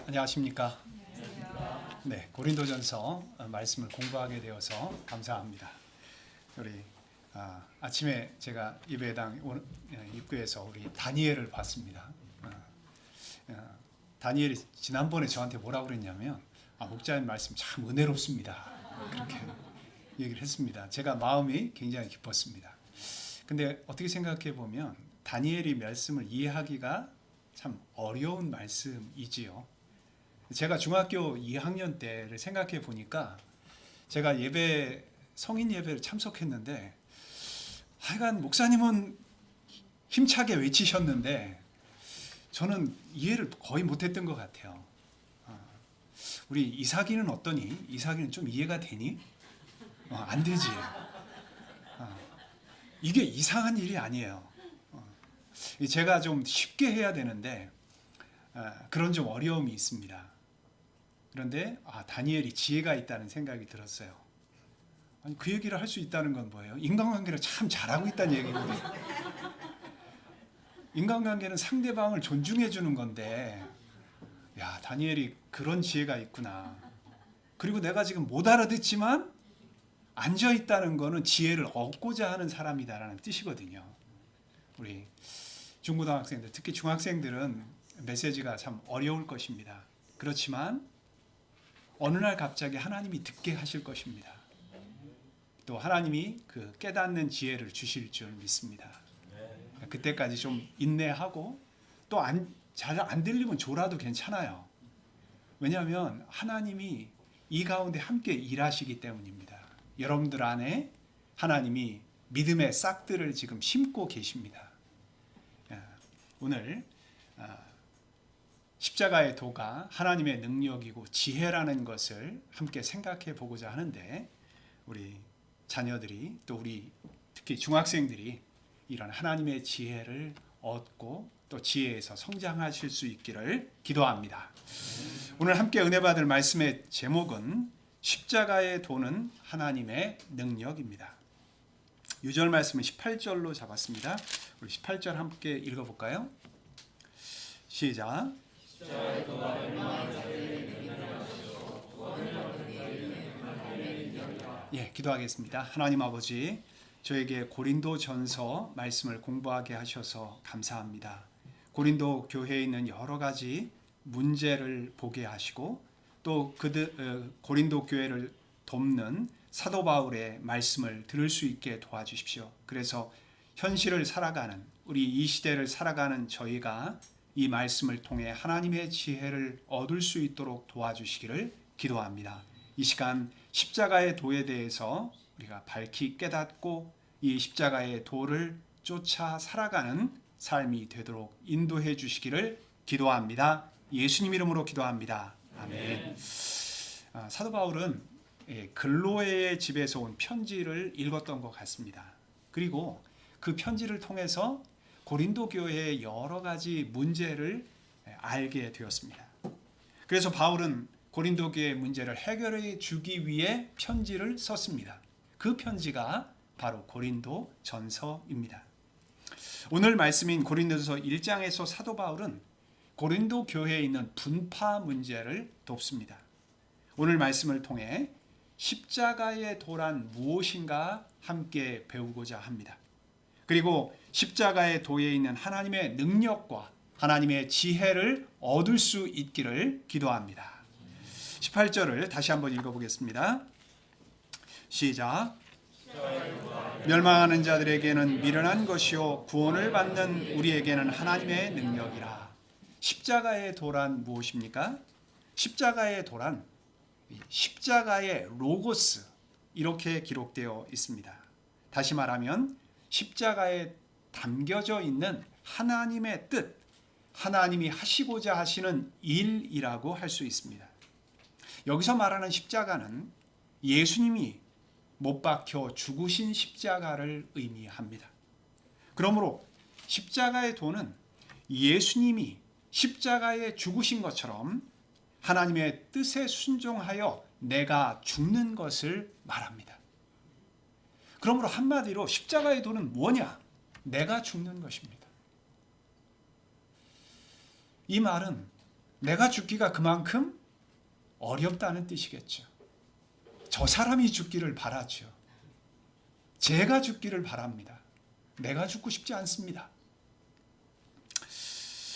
안녕하십니까? 네, 고린도전서 말씀을 공부하게 되어서 감사합니다. 우리 아침에 제가 예배당 입구에서 우리 다니엘을 봤습니다. 다니엘이 지난번에 저한테 뭐라고 그랬냐면 목자님 말씀 참 은혜롭습니다. 그렇게 얘기를 했습니다. 제가 마음이 굉장히 기뻤습니다. 근데 어떻게 생각해 보면 다니엘이 말씀을 이해하기가 참 어려운 말씀이지요. 제가 중학교 2학년 때를 생각해 보니까 제가 성인 예배를 참석했는데 하여간 목사님은 힘차게 외치셨는데 저는 이해를 거의 못했던 것 같아요. 우리 이삭이는 어떠니? 이삭이는 좀 이해가 되니? 안 되지. 이게 이상한 일이 아니에요. 제가 좀 쉽게 해야 되는데 그런 좀 어려움이 있습니다. 그런데 다니엘이 지혜가 있다는 생각이 들었어요. 아니, 그 얘기를 할 수 있다는 건 뭐예요? 인간관계를 참 잘하고 있다는 얘기거든요. 인간관계는 상대방을 존중해 주는 건데 야, 다니엘이 그런 지혜가 있구나. 그리고 내가 지금 못 알아듣지만 앉아 있다는 거는 지혜를 얻고자 하는 사람이다라는 뜻이거든요. 우리 중고등학생들, 특히 중학생들은 메시지가 참 어려울 것입니다. 그렇지만 어느 날 갑자기 하나님이 듣게 하실 것입니다. 또 하나님이 그 깨닫는 지혜를 주실 줄 믿습니다. 그때까지 좀 인내하고 또 잘 안 들리면 졸아도 괜찮아요. 왜냐하면 하나님이 이 가운데 함께 일하시기 때문입니다. 여러분들 안에 하나님이 믿음의 싹들을 지금 심고 계십니다. 오늘 십자가의 도가 하나님의 능력이고 지혜라는 것을 함께 생각해 보고자 하는데 우리 자녀들이 또 우리 특히 중학생들이 이런 하나님의 지혜를 얻고 또 지혜에서 성장하실 수 있기를 기도합니다. 오늘 함께 은혜 받을 말씀의 제목은 십자가의 도는 하나님의 능력입니다. 유절 말씀은 18절로 잡았습니다. 우리 18절 함께 읽어볼까요? 시작. 기도하겠습니다. 하나님 아버지, 저에게 고린도전서 말씀을 공부하게 하셔서 감사합니다. 고린도 교회에 있는 여러 가지 문제를 보게 하시고 또 고린도 교회를 돕는 사도 바울의 말씀을 들을 수 있게 도와주십시오. 그래서 현실을 살아가는 우리 이 시대를 살아가는 저희가 이 말씀을 통해 하나님의 지혜를 얻을 수 있도록 도와주시기를 기도합니다. 이 시간 십자가의 도에 대해서 우리가 밝히 깨닫고 이 십자가의 도를 쫓아 살아가는 삶이 되도록 인도해 주시기를 기도합니다. 예수님 이름으로 기도합니다. 아멘. 사도 바울은 글로에의 집에서 온 편지를 읽었던 것 같습니다. 그리고 그 편지를 통해서 고린도 교회의 여러 가지 문제를 알게 되었습니다. 그래서 바울은 고린도 교회의 문제를 해결해 주기 위해 편지를 썼습니다. 그 편지가 바로 고린도 전서입니다. 오늘 말씀인 고린도전서 1장에서 사도 바울은 고린도 교회에 있는 분파 문제를 돕습니다. 오늘 말씀을 통해 십자가의 도란 무엇인가 함께 배우고자 합니다. 그리고 십자가의 도에 있는 하나님의 능력과 하나님의 지혜를 얻을 수 있기를 기도합니다. 18절을 다시 한번 읽어보겠습니다. 시작. 멸망하는 자들에게는 미련한 것이요 구원을 받는 우리에게는 하나님의 능력이라. 십자가의 도란 무엇입니까? 십자가의 도란 십자가의 로고스 이렇게 기록되어 있습니다. 다시 말하면 십자가에 담겨져 있는 하나님의 뜻, 하나님이 하시고자 하시는 일이라고 할 수 있습니다. 여기서 말하는 십자가는 예수님이 못 박혀 죽으신 십자가를 의미합니다. 그러므로 십자가의 도는 예수님이 십자가에 죽으신 것처럼 하나님의 뜻에 순종하여 내가 죽는 것을 말합니다. 그러므로 한마디로 십자가의 도는 뭐냐? 내가 죽는 것입니다. 이 말은 내가 죽기가 그만큼 어렵다는 뜻이겠죠. 저 사람이 죽기를 바라죠. 제가 죽기를 바랍니다. 내가 죽고 싶지 않습니다.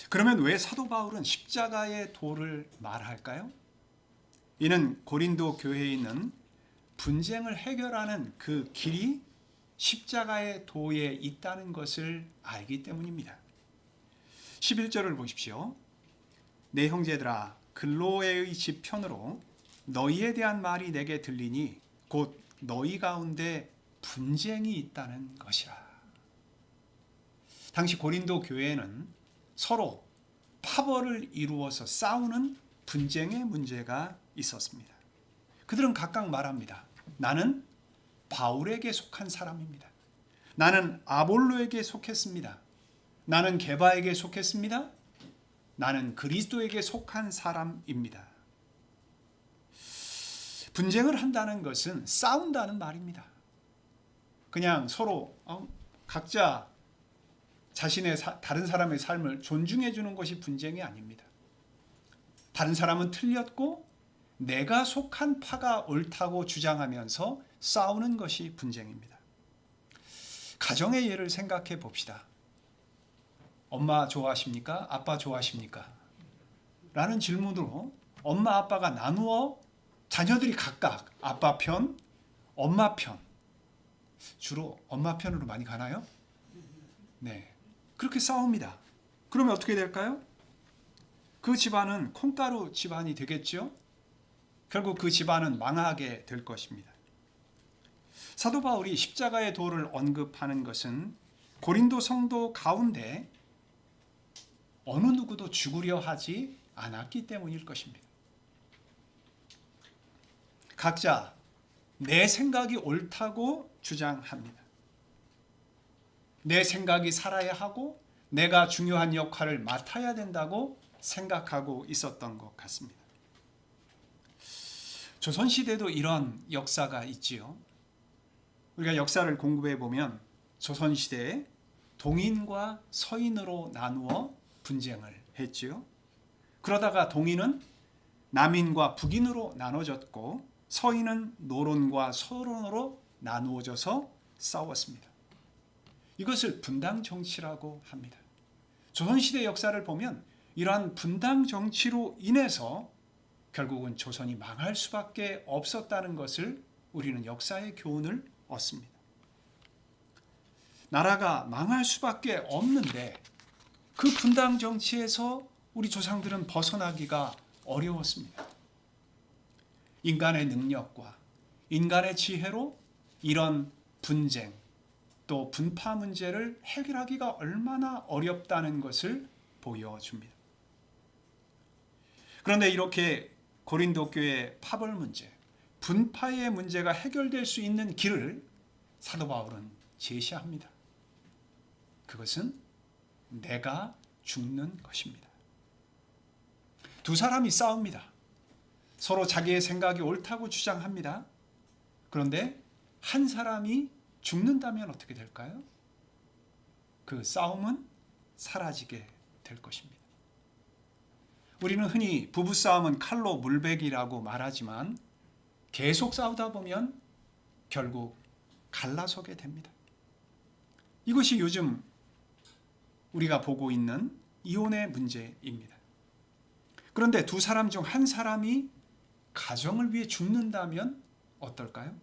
그러면 왜 사도 바울은 십자가의 도를 말할까요? 이는 고린도 교회에 있는 분쟁을 해결하는 그 길이 십자가의 도에 있다는 것을 알기 때문입니다. 11절을 보십시오. 내 형제들아, 글로에의 집 편으로 너희에 대한 말이 내게 들리니 곧 너희 가운데 분쟁이 있다는 것이라. 당시 고린도 교회에는 서로 파벌을 이루어서 싸우는 분쟁의 문제가 있었습니다. 그들은 각각 말합니다. 나는 바울에게 속한 사람입니다. 나는 아볼로에게 속했습니다. 나는 게바에게 속했습니다. 나는 그리스도에게 속한 사람입니다. 분쟁을 한다는 것은 싸운다는 말입니다. 그냥 서로 각자 자신의 다른 사람의 삶을 존중해 주는 것이 분쟁이 아닙니다. 다른 사람은 틀렸고 내가 속한 파가 옳다고 주장하면서 싸우는 것이 분쟁입니다. 가정의 예를 생각해 봅시다. 엄마 좋아하십니까? 아빠 좋아하십니까? 라는 질문으로 엄마 아빠가 나누어 자녀들이 각각 아빠 편, 엄마 편, 주로 엄마 편으로 많이 가나요? 네, 그렇게 싸웁니다. 그러면 어떻게 될까요? 그 집안은 콩가루 집안이 되겠죠? 결국 그 집안은 망하게 될 것입니다. 사도 바울이 십자가의 도를 언급하는 것은 고린도 성도 가운데 어느 누구도 죽으려 하지 않았기 때문일 것입니다. 각자 내 생각이 옳다고 주장합니다. 내 생각이 살아야 하고 내가 중요한 역할을 맡아야 된다고 생각하고 있었던 것 같습니다. 조선시대도 이런 역사가 있지요. 우리가 역사를 공부해 보면 조선시대에 동인과 서인으로 나누어 분쟁을 했지요. 그러다가 동인은 남인과 북인으로 나눠졌고 서인은 노론과 서론으로 나누어져서 싸웠습니다. 이것을 분당 정치라고 합니다. 조선시대 역사를 보면 이러한 분당 정치로 인해서 결국은 조선이 망할 수밖에 없었다는 것을 우리는 역사의 교훈을 얻습니다. 나라가 망할 수밖에 없는데 그 분당 정치에서 우리 조상들은 벗어나기가 어려웠습니다. 인간의 능력과 인간의 지혜로 이런 분쟁 또 분파 문제를 해결하기가 얼마나 어렵다는 것을 보여줍니다. 그런데 이렇게 고린도 교회의 파벌 문제, 분파의 문제가 해결될 수 있는 길을 사도 바울은 제시합니다. 그것은 내가 죽는 것입니다. 두 사람이 싸웁니다. 서로 자기의 생각이 옳다고 주장합니다. 그런데 한 사람이 죽는다면 어떻게 될까요? 그 싸움은 사라지게 될 것입니다. 우리는 흔히 부부싸움은 칼로 물베기라고 말하지만 계속 싸우다 보면 결국 갈라서게 됩니다. 이것이 요즘 우리가 보고 있는 이혼의 문제입니다. 그런데 두 사람 중 한 사람이 가정을 위해 죽는다면 어떨까요?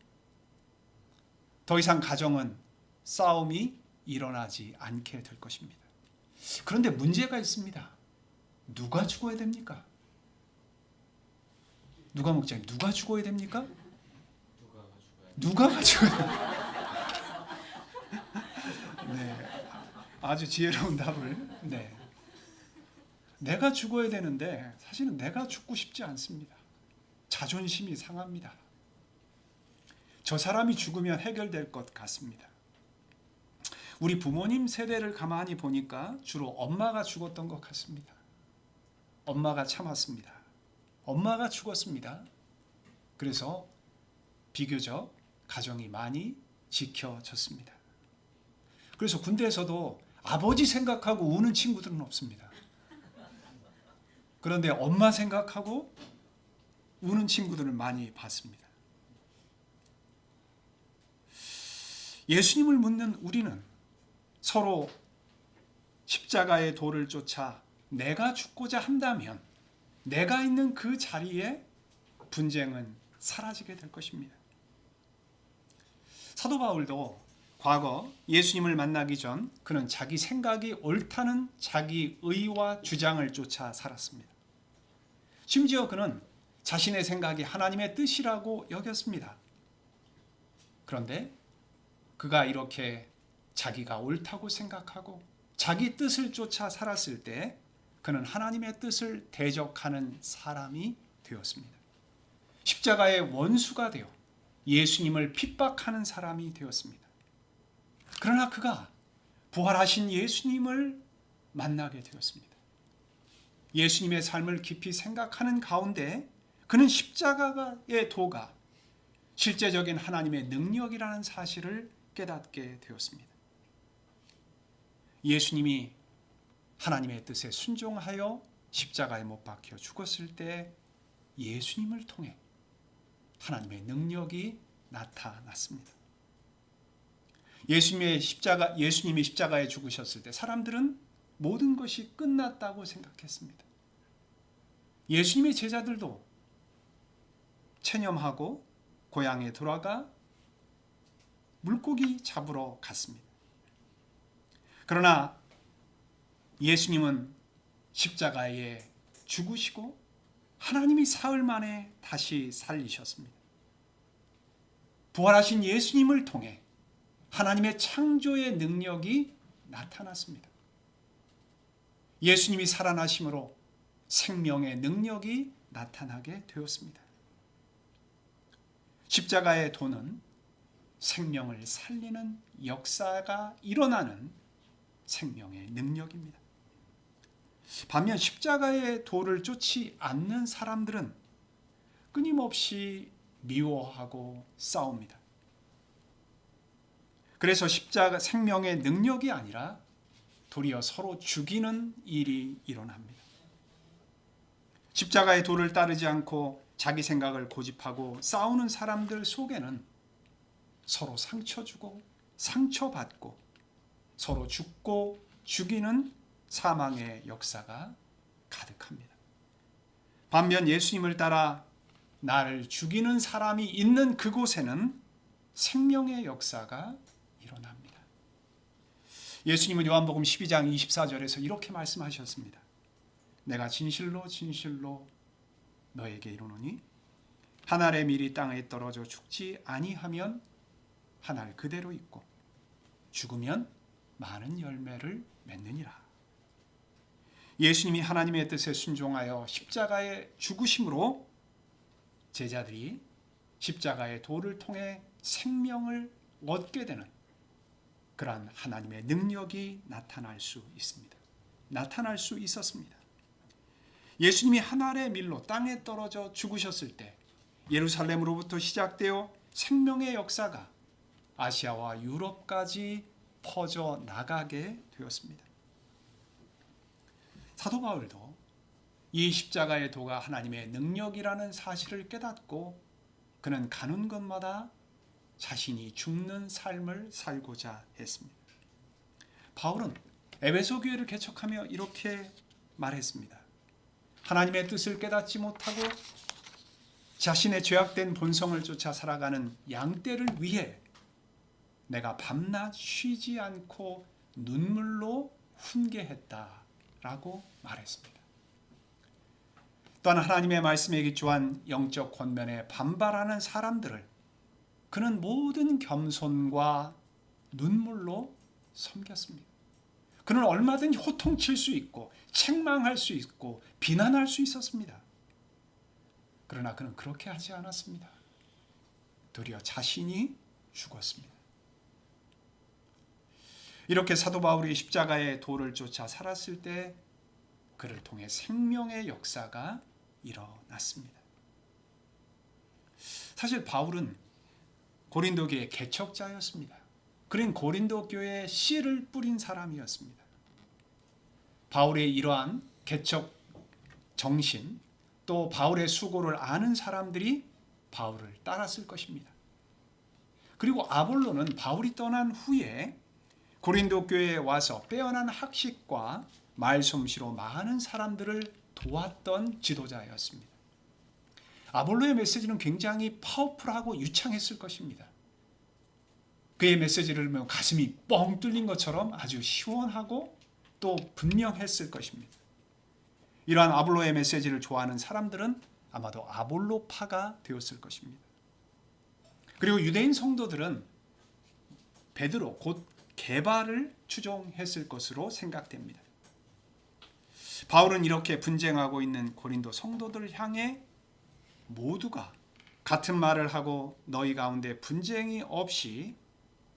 더 이상 가정은 싸움이 일어나지 않게 될 것입니다. 그런데 문제가 있습니다. 누가 죽어야 됩니까? 누가 목사님, 누가 죽어야 됩니까? 누가가 죽어야 됩니까? 네, 아주 지혜로운 답을. 네, 내가 죽어야 되는데 사실은 내가 죽고 싶지 않습니다. 자존심이 상합니다. 저 사람이 죽으면 해결될 것 같습니다. 우리 부모님 세대를 가만히 보니까 주로 엄마가 죽었던 것 같습니다. 엄마가 참았습니다. 엄마가 죽었습니다. 그래서 비교적 가정이 많이 지켜졌습니다. 그래서 군대에서도 아버지 생각하고 우는 친구들은 없습니다. 그런데 엄마 생각하고 우는 친구들을 많이 봤습니다. 예수님을 묻는 우리는 서로 십자가의 도를 쫓아 내가 죽고자 한다면 내가 있는 그 자리에 분쟁은 사라지게 될 것입니다. 사도 바울도 과거 예수님을 만나기 전 그는 자기 생각이 옳다는 자기 의와 주장을 쫓아 살았습니다. 심지어 그는 자신의 생각이 하나님의 뜻이라고 여겼습니다. 그런데 그가 이렇게 자기가 옳다고 생각하고 자기 뜻을 쫓아 살았을 때 그는 하나님의 뜻을 대적하는 사람이 되었습니다. 십자가의 원수가 되어 예수님을 핍박하는 사람이 되었습니다. 그러나 그가 부활하신 예수님을 만나게 되었습니다. 예수님의 삶을 깊이 생각하는 가운데 그는 십자가의 도가 실제적인 하나님의 능력이라는 사실을 깨닫게 되었습니다. 예수님이 하나님의 뜻에 순종하여 십자가에 못 박혀 죽었을 때 예수님을 통해 하나님의 능력이 나타났습니다. 예수님이 십자가에 죽으셨을 때 사람들은 모든 것이 끝났다고 생각했습니다. 예수님의 제자들도 체념하고 고향에 돌아가 물고기 잡으러 갔습니다. 그러나 예수님은 십자가에 죽으시고 하나님이 사흘 만에 다시 살리셨습니다. 부활하신 예수님을 통해 하나님의 창조의 능력이 나타났습니다. 예수님이 살아나심으로 생명의 능력이 나타나게 되었습니다. 십자가의 도는 생명을 살리는 역사가 일어나는 생명의 능력입니다. 반면 십자가의 도를 쫓지 않는 사람들은 끊임없이 미워하고 싸웁니다. 그래서 십자가 생명의 능력이 아니라 도리어 서로 죽이는 일이 일어납니다. 십자가의 도를 따르지 않고 자기 생각을 고집하고 싸우는 사람들 속에는 서로 상처 주고 상처받고 서로 죽고 죽이는 사망의 역사가 가득합니다. 반면 예수님을 따라 나를 죽이는 사람이 있는 그곳에는 생명의 역사가 일어납니다. 예수님은 요한복음 12장 24절에서 이렇게 말씀하셨습니다. 내가 진실로 진실로 너에게 이르노니 한 알의 밀이 땅에 떨어져 죽지 아니하면 한 알 그대로 있고 죽으면 많은 열매를 맺느니라. 예수님이 하나님의 뜻에 순종하여 십자가에 죽으심으로 제자들이 십자가의 도를 통해 생명을 얻게 되는 그러한 하나님의 능력이 나타날 수 있습니다. 나타날 수 있었습니다. 예수님이 한 알의 밀로 땅에 떨어져 죽으셨을 때 예루살렘으로부터 시작되어 생명의 역사가 아시아와 유럽까지 퍼져 나가게 되었습니다. 사도 바울도 이 십자가의 도가 하나님의 능력이라는 사실을 깨닫고 그는 가는 곳마다 자신이 죽는 삶을 살고자 했습니다. 바울은 에베소 교회를 개척하며 이렇게 말했습니다. 하나님의 뜻을 깨닫지 못하고 자신의 죄악된 본성을 쫓아 살아가는 양떼를 위해 내가 밤낮 쉬지 않고 눈물로 훈계했다라고 말했습니다. 또한 하나님의 말씀에 기초한 영적 권면에 반발하는 사람들을 그는 모든 겸손과 눈물로 섬겼습니다. 그는 얼마든지 호통칠 수 있고 책망할 수 있고 비난할 수 있었습니다. 그러나 그는 그렇게 하지 않았습니다. 도리어 자신이 죽었습니다. 이렇게 사도 바울이 십자가의 도를 쫓아 살았을 때 그를 통해 생명의 역사가 일어났습니다. 사실 바울은 고린도 교회의 개척자였습니다. 그는 고린도 교회에 씨를 뿌린 사람이었습니다. 바울의 이러한 개척 정신, 또 바울의 수고를 아는 사람들이 바울을 따랐을 것입니다. 그리고 아볼로는 바울이 떠난 후에 고린도 교회에 와서 빼어난 학식과 말솜씨로 많은 사람들을 도왔던 지도자였습니다. 아볼로의 메시지는 굉장히 파워풀하고 유창했을 것입니다. 그의 메시지를 들으면 가슴이 뻥 뚫린 것처럼 아주 시원하고 또 분명했을 것입니다. 이러한 아볼로의 메시지를 좋아하는 사람들은 아마도 아볼로파가 되었을 것입니다. 그리고 유대인 성도들은 베드로 곧 게바를 추종했을 것으로 생각됩니다. 바울은 이렇게 분쟁하고 있는 고린도 성도들을 향해 모두가 같은 말을 하고 너희 가운데 분쟁이 없이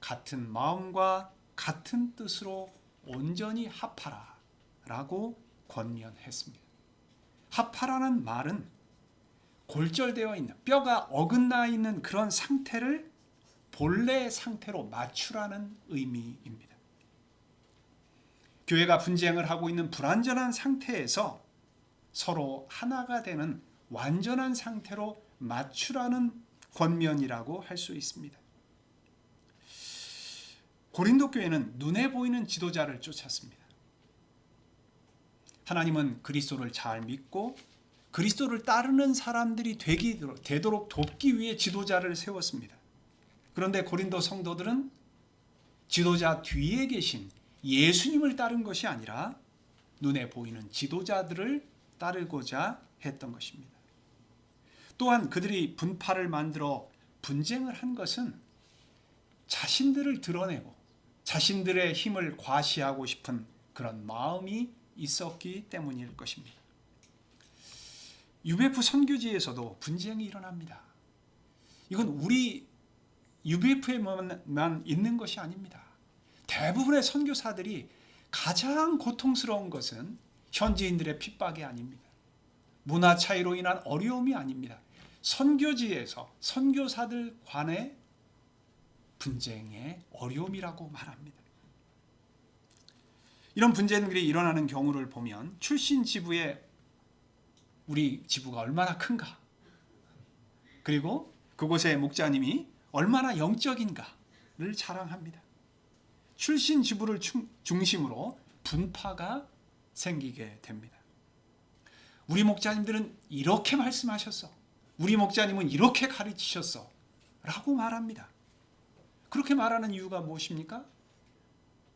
같은 마음과 같은 뜻으로 온전히 합하라 라고 권면했습니다. 합하라는 말은 골절되어 있는, 뼈가 어긋나 있는 그런 상태를 본래의 상태로 맞추라는 의미입니다. 교회가 분쟁을 하고 있는 불완전한 상태에서 서로 하나가 되는 완전한 상태로 맞추라는 권면이라고 할 수 있습니다. 고린도 교회는 눈에 보이는 지도자를 쫓았습니다. 하나님은 그리스도를 잘 믿고 그리스도를 따르는 사람들이 되도록 돕기 위해 지도자를 세웠습니다. 그런데 고린도 성도들은 지도자 뒤에 계신 예수님을 따른 것이 아니라 눈에 보이는 지도자들을 따르고자 했던 것입니다. 또한 그들이 분파를 만들어 분쟁을 한 것은 자신들을 드러내고 자신들의 힘을 과시하고 싶은 그런 마음이 있었기 때문일 것입니다. UBF 선교지에서도 분쟁이 일어납니다. 이건 우리 UBF에만 있는 것이 아닙니다. 대부분의 선교사들이 가장 고통스러운 것은 현지인들의 핍박이 아닙니다. 문화 차이로 인한 어려움이 아닙니다. 선교지에서 선교사들 간의 분쟁의 어려움이라고 말합니다. 이런 분쟁들이 일어나는 경우를 보면 출신 지부의 우리 지부가 얼마나 큰가, 그리고 그곳의 목자님이 얼마나 영적인가를 자랑합니다. 출신 지부를 중심으로 분파가 생기게 됩니다. 우리 목자님들은 이렇게 말씀하셨어, 우리 목자님은 이렇게 가르치셨어 라고 말합니다. 그렇게 말하는 이유가 무엇입니까?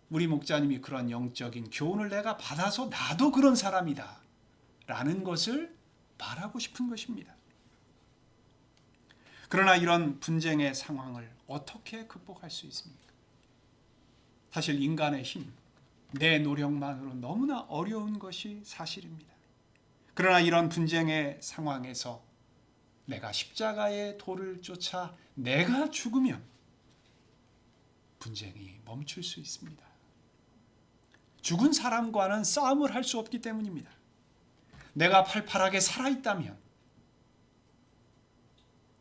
우리 목자님이 그런 영적인 교훈을 내가 받아서 나도 그런 사람이다 라는 것을 말하고 싶은 것입니다. 그러나 이런 분쟁의 상황을 어떻게 극복할 수 있습니까? 사실 인간의 힘, 내 노력만으로 너무나 어려운 것이 사실입니다. 그러나 이런 분쟁의 상황에서 내가 십자가의 도를 쫓아 내가 죽으면 분쟁이 멈출 수 있습니다. 죽은 사람과는 싸움을 할 수 없기 때문입니다. 내가 팔팔하게 살아있다면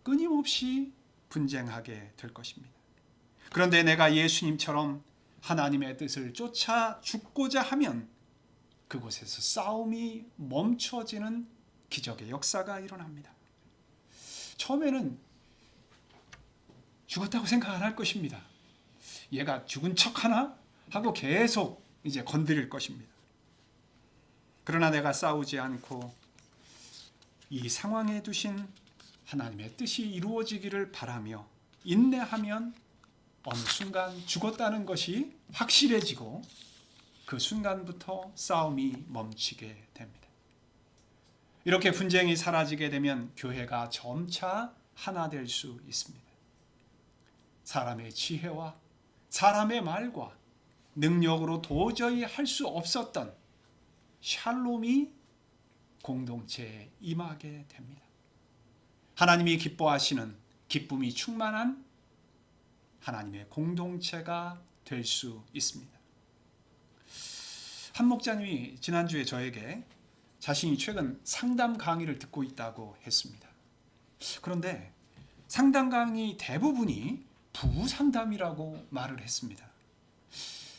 끊임없이 분쟁하게 될 것입니다. 그런데 내가 예수님처럼 하나님의 뜻을 쫓아 죽고자 하면 그곳에서 싸움이 멈춰지는 기적의 역사가 일어납니다. 처음에는 죽었다고 생각 안 할 것입니다. 얘가 죽은 척 하나? 하고 계속 이제 건드릴 것입니다. 그러나 내가 싸우지 않고 이 상황에 두신 하나님의 뜻이 이루어지기를 바라며 인내하면 어느 순간 죽었다는 것이 확실해지고 그 순간부터 싸움이 멈추게 됩니다. 이렇게 분쟁이 사라지게 되면 교회가 점차 하나 될 수 있습니다. 사람의 지혜와 사람의 말과 능력으로 도저히 할 수 없었던 샬롬이 공동체에 임하게 됩니다. 하나님이 기뻐하시는 기쁨이 충만한 하나님의 공동체가 될 수 있습니다. 한 목자님이 지난주에 저에게 자신이 최근 상담 강의를 듣고 있다고 했습니다. 그런데 상담 강의 대부분이 부부 상담이라고 말을 했습니다.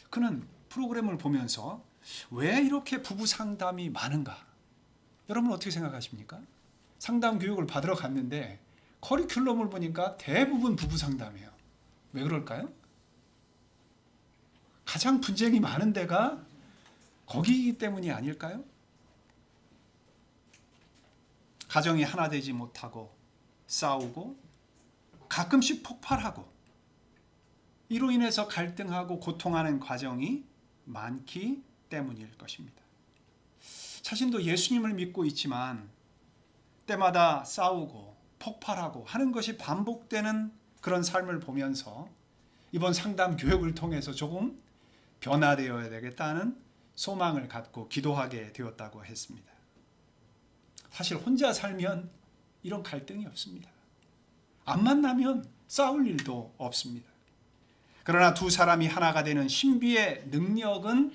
그는 프로그램을 보면서 왜 이렇게 부부 상담이 많은가? 여러분 어떻게 생각하십니까? 상담 교육을 받으러 갔는데 커리큘럼을 보니까 대부분 부부 상담이에요. 왜 그럴까요? 가장 분쟁이 많은 데가 거기이기 때문이 아닐까요? 가정이 하나 되지 못하고 싸우고 가끔씩 폭발하고 이로 인해서 갈등하고 고통하는 과정이 많기 때문일 것입니다. 자신도 예수님을 믿고 있지만 때마다 싸우고 폭발하고 하는 것이 반복되는 그런 삶을 보면서 이번 상담 교육을 통해서 조금 변화되어야 되겠다는 소망을 갖고 기도하게 되었다고 했습니다. 사실 혼자 살면 이런 갈등이 없습니다. 안 만나면 싸울 일도 없습니다. 그러나 두 사람이 하나가 되는 신비의 능력은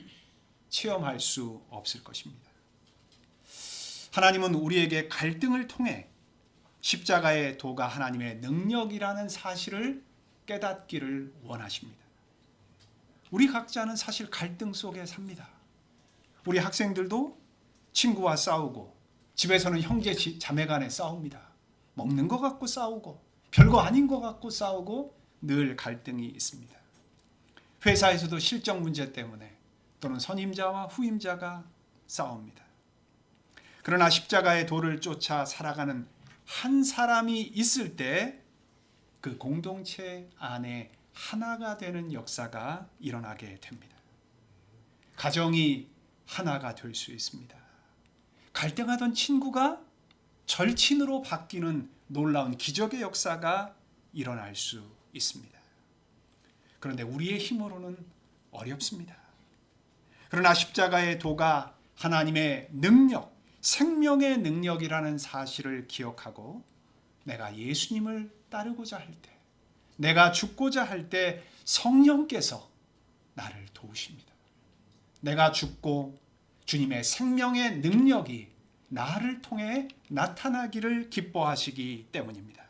체험할 수 없을 것입니다. 하나님은 우리에게 갈등을 통해 십자가의 도가 하나님의 능력이라는 사실을 깨닫기를 원하십니다. 우리 각자는 사실 갈등 속에 삽니다. 우리 학생들도 친구와 싸우고 집에서는 형제 자매 간에 싸웁니다. 먹는 것 갖고 싸우고 별거 아닌 것 갖고 싸우고 늘 갈등이 있습니다. 회사에서도 실적 문제 때문에 또는 선임자와 후임자가 싸웁니다. 그러나 십자가의 도를 쫓아 살아가는 한 사람이 있을 때 그 공동체 안에 하나가 되는 역사가 일어나게 됩니다. 가정이 하나가 될 수 있습니다. 갈등하던 친구가 절친으로 바뀌는 놀라운 기적의 역사가 일어날 수 있습니다. 그런데 우리의 힘으로는 어렵습니다. 그러나 십자가의 도가 하나님의 능력, 생명의 능력이라는 사실을 기억하고 내가 예수님을 따르고자 할 때, 내가 죽고자 할 때 성령께서 나를 도우십니다. 내가 죽고 주님의 생명의 능력이 나를 통해 나타나기를 기뻐하시기 때문입니다.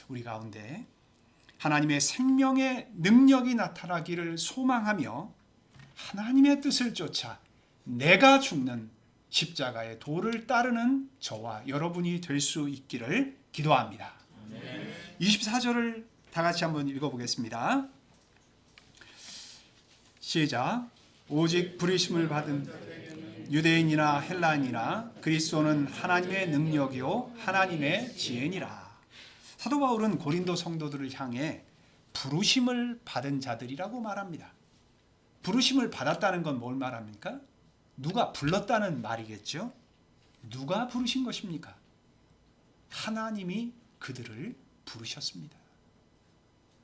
우리 가운데 하나님의 생명의 능력이 나타나기를 소망하며 하나님의 뜻을 쫓아 내가 죽는 십자가의 도를 따르는 저와 여러분이 될 수 있기를 기도합니다. 24절을 다 같이 한번 읽어보겠습니다. 시작. 오직 부르심을 받은 유대인이나 헬라인이나 그리스도는 하나님의 능력이요 하나님의 지혜니라. 사도 바울은 고린도 성도들을 향해 부르심을 받은 자들이라고 말합니다. 부르심을 받았다는 건 뭘 말합니까? 누가 불렀다는 말이겠죠? 누가 부르신 것입니까? 하나님이 그들을 부르셨습니다.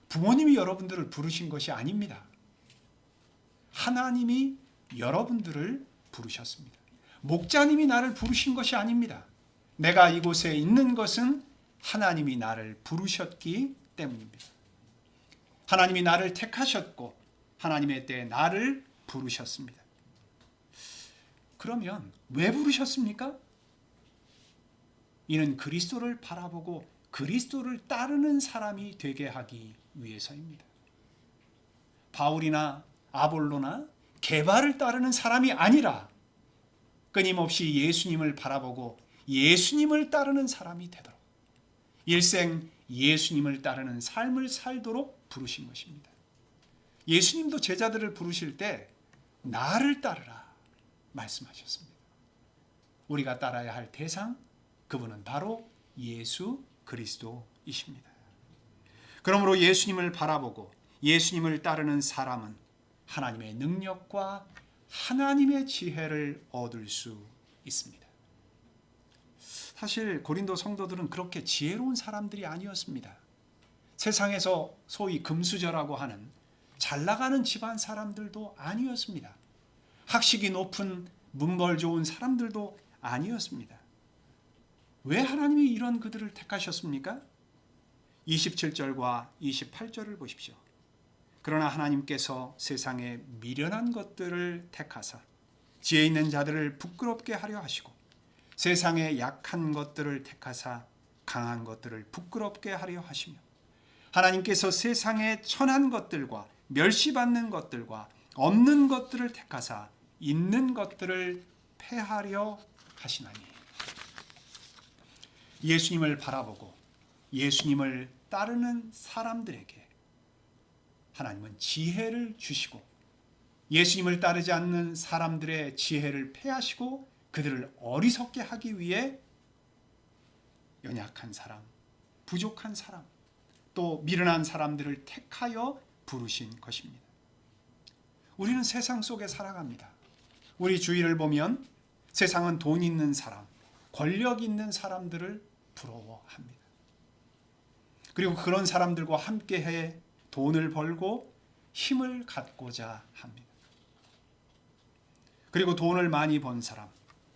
부모님이 여러분들을 부르신 것이 아닙니다. 하나님이 여러분들을 부르셨습니다. 목자님이 나를 부르신 것이 아닙니다. 내가 이곳에 있는 것은 하나님이 나를 부르셨기 때문입니다. 하나님이 나를 택하셨고 하나님의 때에 나를 부르셨습니다. 그러면 왜 부르셨습니까? 이는 그리스도를 바라보고 그리스도를 따르는 사람이 되게 하기 위해서입니다. 바울이나 아볼로나 게바를 따르는 사람이 아니라 끊임없이 예수님을 바라보고 예수님을 따르는 사람이 되도록 일생 예수님을 따르는 삶을 살도록 부르신 것입니다. 예수님도 제자들을 부르실 때 나를 따르라 말씀하셨습니다. 우리가 따라야 할 대상, 그분은 바로 예수 그리스도이십니다. 그러므로 예수님을 바라보고 예수님을 따르는 사람은 하나님의 능력과 하나님의 지혜를 얻을 수 있습니다. 사실 고린도 성도들은 그렇게 지혜로운 사람들이 아니었습니다. 세상에서 소위 금수저라고 하는 잘 나가는 집안 사람들도 아니었습니다. 학식이 높은 문벌 좋은 사람들도 아니었습니다. 왜 하나님이 이런 그들을 택하셨습니까? 27절과 28절을 보십시오. 그러나 하나님께서 세상에 미련한 것들을 택하사 지혜 있는 자들을 부끄럽게 하려 하시고 세상에 약한 것들을 택하사 강한 것들을 부끄럽게 하려 하시며 하나님께서 세상에 천한 것들과 멸시받는 것들과 없는 것들을 택하사 있는 것들을 패하려 하시나니 예수님을 바라보고 예수님을 따르는 사람들에게 하나님은 지혜를 주시고, 예수님을 따르지 않는 사람들의 지혜를 폐하시고 그들을 어리석게 하기 위해 연약한 사람, 부족한 사람, 또 미련한 사람들을 택하여 부르신 것입니다. 우리는 세상 속에 살아갑니다. 우리 주위를 보면 세상은 돈 있는 사람, 권력 있는 사람들을 부러워합니다. 그리고 그런 사람들과 함께해 돈을 벌고 힘을 갖고자 합니다. 그리고 돈을 많이 번 사람,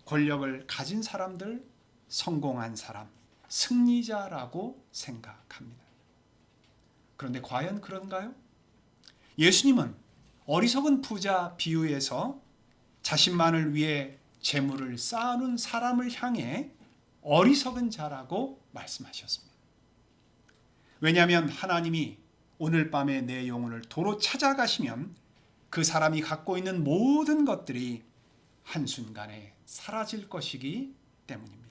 권력을 가진 사람들, 성공한 사람, 승리자라고 생각합니다. 그런데 과연 그런가요? 예수님은 어리석은 부자 비유에서 자신만을 위해 재물을 쌓아놓은 사람을 향해 어리석은 자라고 말씀하셨습니다. 왜냐하면 하나님이 오늘 밤에 내 영혼을 도로 찾아가시면 그 사람이 갖고 있는 모든 것들이 한순간에 사라질 것이기 때문입니다.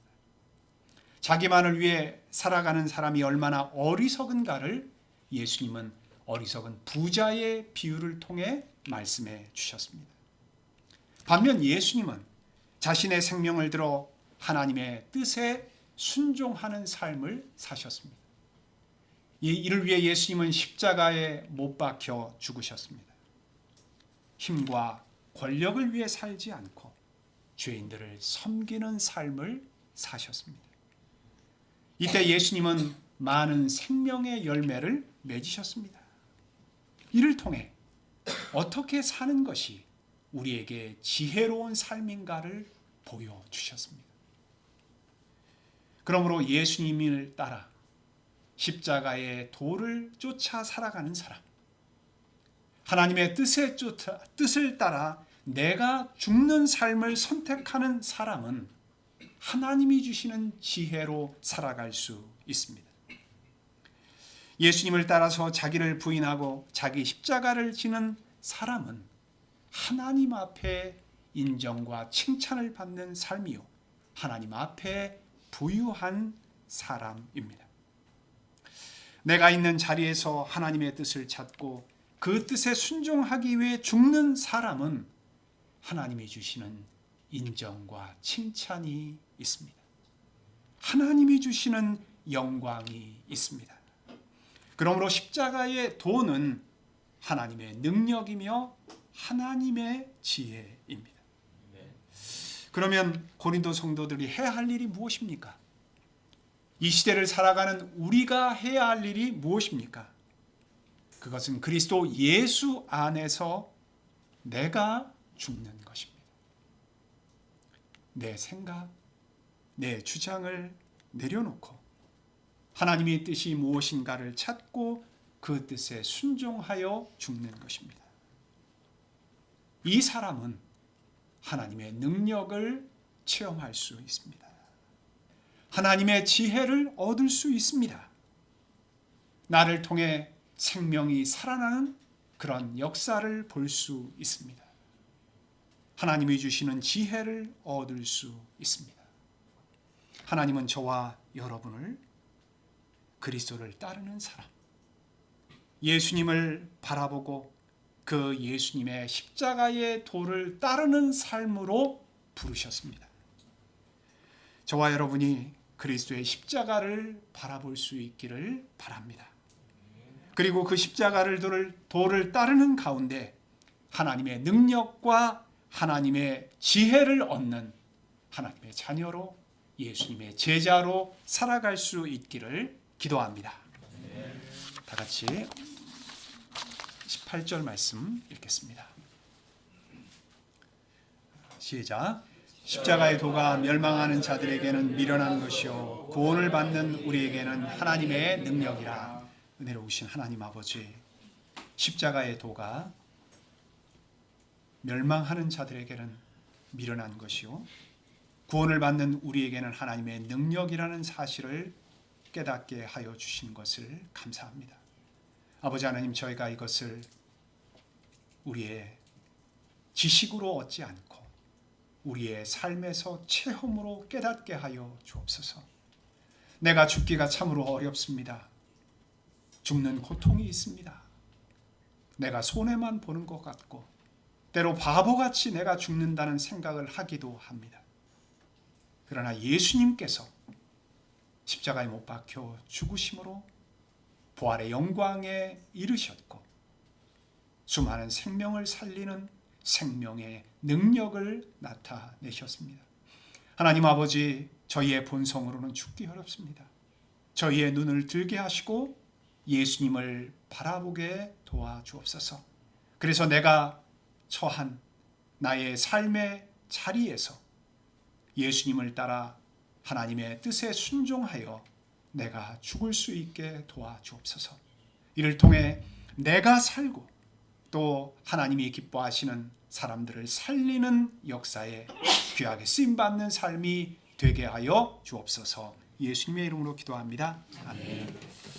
자기만을 위해 살아가는 사람이 얼마나 어리석은가를 예수님은 어리석은 부자의 비유를 통해 말씀해 주셨습니다. 반면 예수님은 자신의 생명을 들어 하나님의 뜻에 순종하는 삶을 사셨습니다. 이를 위해 예수님은 십자가에 못 박혀 죽으셨습니다. 힘과 권력을 위해 살지 않고 죄인들을 섬기는 삶을 사셨습니다. 이때 예수님은 많은 생명의 열매를 맺으셨습니다. 이를 통해 어떻게 사는 것이 우리에게 지혜로운 삶인가를 보여주셨습니다. 그러므로 예수님을 따라 십자가의 도를 쫓아 살아가는 사람, 하나님의 뜻을 따라 내가 죽는 삶을 선택하는 사람은 하나님이 주시는 지혜로 살아갈 수 있습니다. 예수님을 따라서 자기를 부인하고 자기 십자가를 지는 사람은 하나님 앞에 인정과 칭찬을 받는 삶이요, 하나님 앞에 부유한 사람입니다. 내가 있는 자리에서 하나님의 뜻을 찾고 그 뜻에 순종하기 위해 죽는 사람은 하나님이 주시는 인정과 칭찬이 있습니다. 하나님이 주시는 영광이 있습니다. 그러므로 십자가의 도는 하나님의 능력이며 하나님의 지혜입니다. 그러면 고린도 성도들이 해야 할 일이 무엇입니까? 이 시대를 살아가는 우리가 해야 할 일이 무엇입니까? 그것은 그리스도 예수 안에서 내가 죽는 것입니다. 내 생각, 내 주장을 내려놓고 하나님의 뜻이 무엇인가를 찾고 그 뜻에 순종하여 죽는 것입니다. 이 사람은 하나님의 능력을 체험할 수 있습니다. 하나님의 지혜를 얻을 수 있습니다. 나를 통해 생명이 살아나는 그런 역사를 볼 수 있습니다. 하나님이 주시는 지혜를 얻을 수 있습니다. 하나님은 저와 여러분을 그리스도를 따르는 사람, 예수님을 바라보고 그 예수님의 십자가의 도를 따르는 삶으로 부르셨습니다. 저와 여러분이 그리스도의 십자가를 바라볼 수 있기를 바랍니다. 그리고 그 십자가를 도를 따르는 가운데 하나님의 능력과 하나님의 지혜를 얻는 하나님의 자녀로, 예수님의 제자로 살아갈 수 있기를 기도합니다. 다 같이 18절 말씀 읽겠습니다. 시작. 십자가의 도가 멸망하는 자들에게는 미련한 것이요 구원을 받는 우리에게는 하나님의 능력이라. 은혜로우신 하나님 아버지, 십자가의 도가 멸망하는 자들에게는 미련한 것이요 구원을 받는 우리에게는 하나님의 능력이라는 사실을 깨닫게 하여 주신 것을 감사합니다. 아버지 하나님, 저희가 이것을 우리의 지식으로 얻지 않고 우리의 삶에서 체험으로 깨닫게 하여 주옵소서. 내가 죽기가 참으로 어렵습니다. 죽는 고통이 있습니다. 내가 손해만 보는 것 같고 때로 바보같이 내가 죽는다는 생각을 하기도 합니다. 그러나 예수님께서 십자가에 못 박혀 죽으심으로 부활의 영광에 이르셨고 수많은 생명을 살리는 생명의 능력을 나타내셨습니다. 하나님 아버지, 저희의 본성으로는 죽기 어렵습니다. 저희의 눈을 들게 하시고 예수님을 바라보게 도와주옵소서. 그래서 내가 처한 나의 삶의 자리에서 예수님을 따라 하나님의 뜻에 순종하여 내가 죽을 수 있게 도와주옵소서. 이를 통해 내가 살고 또 하나님이 기뻐하시는 사람들을 살리는 역사에 귀하게 쓰임받는 삶이 되게 하여 주옵소서. 예수님의 이름으로 기도합니다. 아멘.